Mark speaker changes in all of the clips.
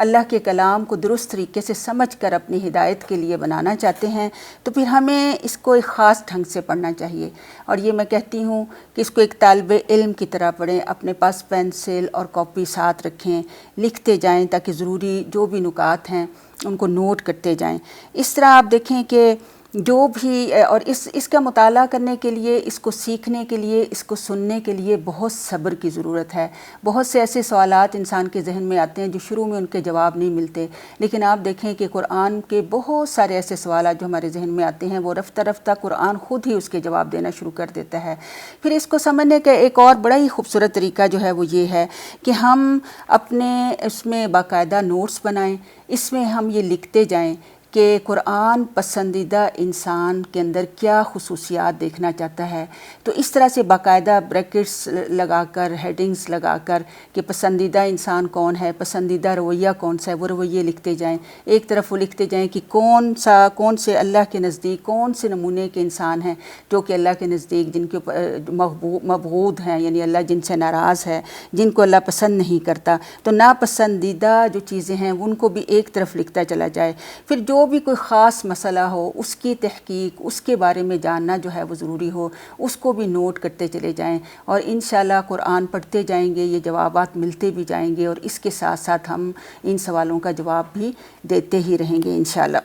Speaker 1: اللہ کے کلام کو درست طریقے سے سمجھ کر اپنی ہدایت کے لیے بنانا چاہتے ہیں تو پھر ہمیں اس کو ایک خاص ڈھنگ سے پڑھنا چاہیے، اور یہ میں کہتی ہوں کہ اس کو ایک طالب علم کی طرح پڑھیں، اپنے پاس پینسل اور کاپی ساتھ رکھیں، لکھتے جائیں تاکہ ضروری جو بھی نکات ہیں ان کو نوٹ کرتے جائیں۔ اس طرح آپ دیکھیں کہ جو بھی اور اس کا مطالعہ کرنے کے لیے، اس کو سیکھنے کے لیے، اس کو سننے کے لیے بہت صبر کی ضرورت ہے۔ بہت سے ایسے سوالات انسان کے ذہن میں آتے ہیں جو شروع میں ان کے جواب نہیں ملتے، لیکن آپ دیکھیں کہ قرآن کے بہت سارے ایسے سوالات جو ہمارے ذہن میں آتے ہیں وہ رفتہ رفتہ قرآن خود ہی اس کے جواب دینا شروع کر دیتا ہے۔ پھر اس کو سمجھنے کا ایک اور بڑا ہی خوبصورت طریقہ جو ہے وہ یہ ہے کہ ہم اپنے اس میں باقاعدہ نوٹس بنائیں، اس میں ہم یہ لکھتے جائیں کہ قرآن پسندیدہ انسان کے اندر کیا خصوصیات دیکھنا چاہتا ہے، تو اس طرح سے باقاعدہ بریکٹس لگا کر، ہیڈنگز لگا کر کہ پسندیدہ انسان کون ہے، پسندیدہ رویہ کون سا ہے، وہ رویے لکھتے جائیں۔ ایک طرف وہ لکھتے جائیں کہ کون سے اللہ کے نزدیک کون سے نمونے کے انسان ہیں جو کہ اللہ کے نزدیک جن کے مبغوض ہیں، یعنی اللہ جن سے ناراض ہے، جن کو اللہ پسند نہیں کرتا، تو ناپسندیدہ جو چیزیں ہیں ان کو بھی ایک طرف لکھتا چلا جائے۔ پھر جو بھی کوئی خاص مسئلہ ہو اس کی تحقیق، اس کے بارے میں جاننا جو ہے وہ ضروری ہو، اس کو بھی نوٹ کرتے چلے جائیں، اور انشاءاللہ قرآن پڑھتے جائیں گے، یہ جوابات ملتے بھی جائیں گے، اور اس کے ساتھ ساتھ ہم ان سوالوں کا جواب بھی دیتے ہی رہیں گے انشاءاللہ۔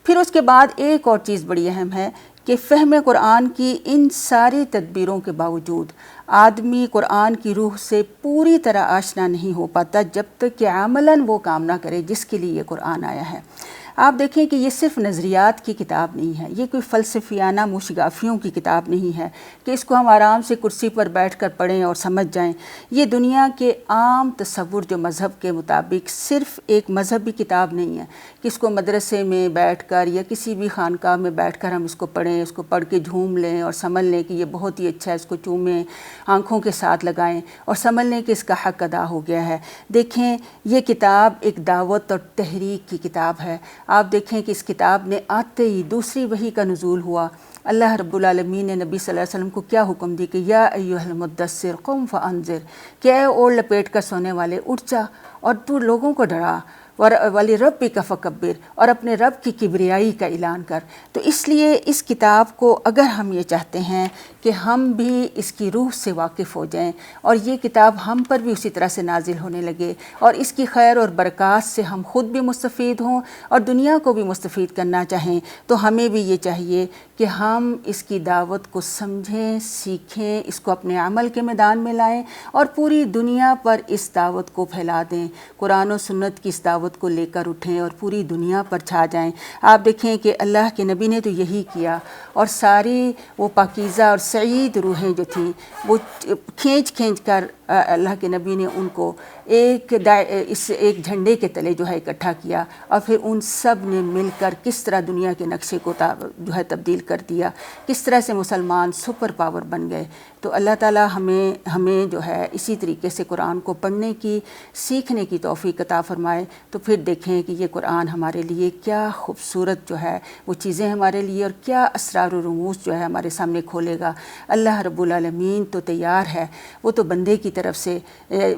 Speaker 1: پھر اس کے بعد ایک اور چیز بڑی اہم ہے کہ فہم قرآن کی ان ساری تدبیروں کے باوجود آدمی قرآن کی روح سے پوری طرح آشنا نہیں ہو پاتا جب تک کہ عملاً وہ کام نہ کرے جس کے لیے یہ قرآن آیا ہے۔ آپ دیکھیں کہ یہ صرف نظریات کی کتاب نہیں ہے، یہ کوئی فلسفیانہ مشگافیوں کی کتاب نہیں ہے کہ اس کو ہم آرام سے کرسی پر بیٹھ کر پڑھیں اور سمجھ جائیں۔ یہ دنیا کے عام تصور جو مذہب کے مطابق صرف ایک مذہبی کتاب نہیں ہے کہ اس کو مدرسے میں بیٹھ کر یا کسی بھی خانقاہ میں بیٹھ کر ہم اس کو پڑھیں، اس کو پڑھ کے جھوم لیں اور سمجھ لیں کہ یہ بہت ہی اچھا ہے، اس کو چومیں، آنکھوں کے ساتھ لگائیں اور سمجھ لیں کہ اس کا حق ادا ہو گیا ہے۔ دیکھیں یہ کتاب ایک دعوت اور تحریک کی کتاب ہے۔ آپ دیکھیں کہ اس کتاب نے آتے ہی دوسری وحی کا نزول ہوا۔ اللہ رب العالمین نے نبی صلی اللہ علیہ وسلم کو کیا حکم دی کہ یا ایھا المدثر قم فانذر، کہ اے اوڑھ لپیٹ کر سونے والے اٹھ جا اور تو لوگوں کو ڈرا، وَلِرَبِّكَ فَكَبِّرْ، اور اپنے رب کی کبریائی کا اعلان کر۔ تو اس لیے اس کتاب کو اگر ہم یہ چاہتے ہیں کہ ہم بھی اس کی روح سے واقف ہو جائیں اور یہ کتاب ہم پر بھی اسی طرح سے نازل ہونے لگے اور اس کی خیر اور برکات سے ہم خود بھی مستفید ہوں اور دنیا کو بھی مستفید کرنا چاہیں، تو ہمیں بھی یہ چاہیے کہ ہم اس کی دعوت کو سمجھیں، سیکھیں، اس کو اپنے عمل کے میدان میں لائیں اور پوری دنیا پر اس دعوت کو پھیلا دیں۔ قرآن و سنت کی اس دعوت کو لے کر اٹھیں اور پوری دنیا پر چھا جائیں۔ آپ دیکھیں کہ اللہ کے نبی نے تو یہی کیا، اور ساری وہ پاکیزہ اور سعید روحیں جو تھیں وہ کھینچ کر اللہ کے نبی نے ان کو ایک جھنڈے کے تلے جو ہے اکٹھا کیا، اور پھر ان سب نے مل کر کس طرح دنیا کے نقشے کو جو ہے تبدیل کر دیا، کس طرح سے مسلمان سپر پاور بن گئے۔ تو اللہ تعالیٰ ہمیں جو ہے اسی طریقے سے قرآن کو پڑھنے کی، سیکھنے کی توفیق عطا فرمائے۔ تو پھر دیکھیں کہ یہ قرآن ہمارے لیے کیا خوبصورت جو ہے وہ چیزیں ہمارے لیے اور کیا اسرار و رموز جو ہے ہمارے سامنے کھولے گا۔ اللہ رب العالمین تو تیار ہے، وہ تو بندے کی طرف سے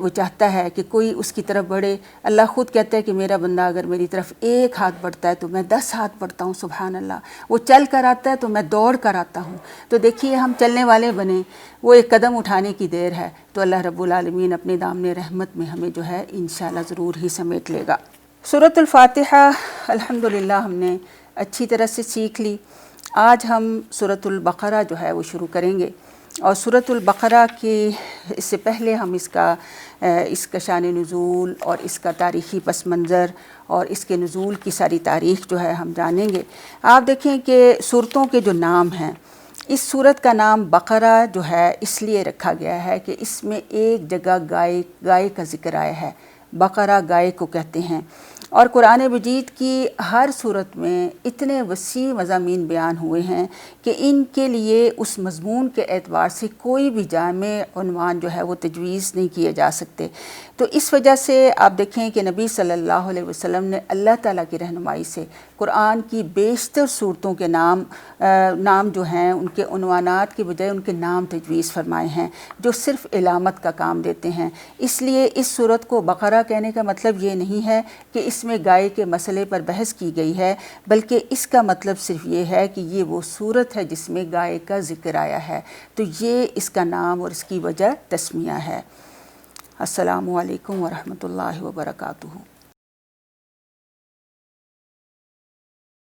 Speaker 1: وہ چاہتا ہے کہ کوئی اس کی طرف بڑھے۔ اللہ خود کہتا ہے کہ میرا بندہ اگر میری طرف ایک ہاتھ بڑھتا ہے تو میں 10 ہاتھ بڑھتا ہوں، سبحان اللہ۔ وہ چل کر آتا ہے تو میں دوڑ کر آتا ہوں۔ تو دیکھیے ہم چلنے والے بنیں، وہ ایک قدم اٹھانے کی دیر ہے، تو اللہ رب العالمین اپنے دامن رحمت میں ہمیں جو ہے انشاءاللہ ضرور ہی سمیٹ لے گا۔ سورۃ الفاتحہ الحمدللہ ہم نے اچھی طرح سے سیکھ لی۔ آج ہم سورۃ البقرہ جو ہے وہ شروع کریں گے، اور سورۃ البقرہ کی اس سے پہلے ہم اس کا شان نزول اور اس کا تاریخی پس منظر اور اس کے نزول کی ساری تاریخ جو ہے ہم جانیں گے۔ آپ دیکھیں کہ سورتوں کے جو نام ہیں، اس سورت کا نام بقرہ جو ہے اس لیے رکھا گیا ہے کہ اس میں ایک جگہ گائے کا ذکر آیا ہے، بقرہ گائے کو کہتے ہیں، اور قرآن مجید کی ہر صورت میں اتنے وسیع مضامین بیان ہوئے ہیں کہ ان کے لیے اس مضمون کے اعتبار سے کوئی بھی جامع عنوان جو ہے وہ تجویز نہیں کیے جا سکتے۔ تو اس وجہ سے آپ دیکھیں کہ نبی صلی اللہ علیہ وسلم نے اللہ تعالیٰ کی رہنمائی سے قرآن کی بیشتر صورتوں کے نام جو ہیں ان کے عنوانات کے بجائے ان کے نام تجویز فرمائے ہیں جو صرف علامت کا کام دیتے ہیں۔ اس لیے اس صورت کو بقرہ کہنے کا مطلب یہ نہیں ہے کہ اس میں گائے کے مسئلے پر بحث کی گئی ہے، بلکہ اس کا مطلب صرف یہ ہے کہ یہ وہ صورت ہے جس میں گائے کا ذکر آیا ہے، تو یہ اس کا نام اور اس کی وجہ تسمیہ ہے۔ السلام علیکم ورحمۃ اللہ وبرکاتہ۔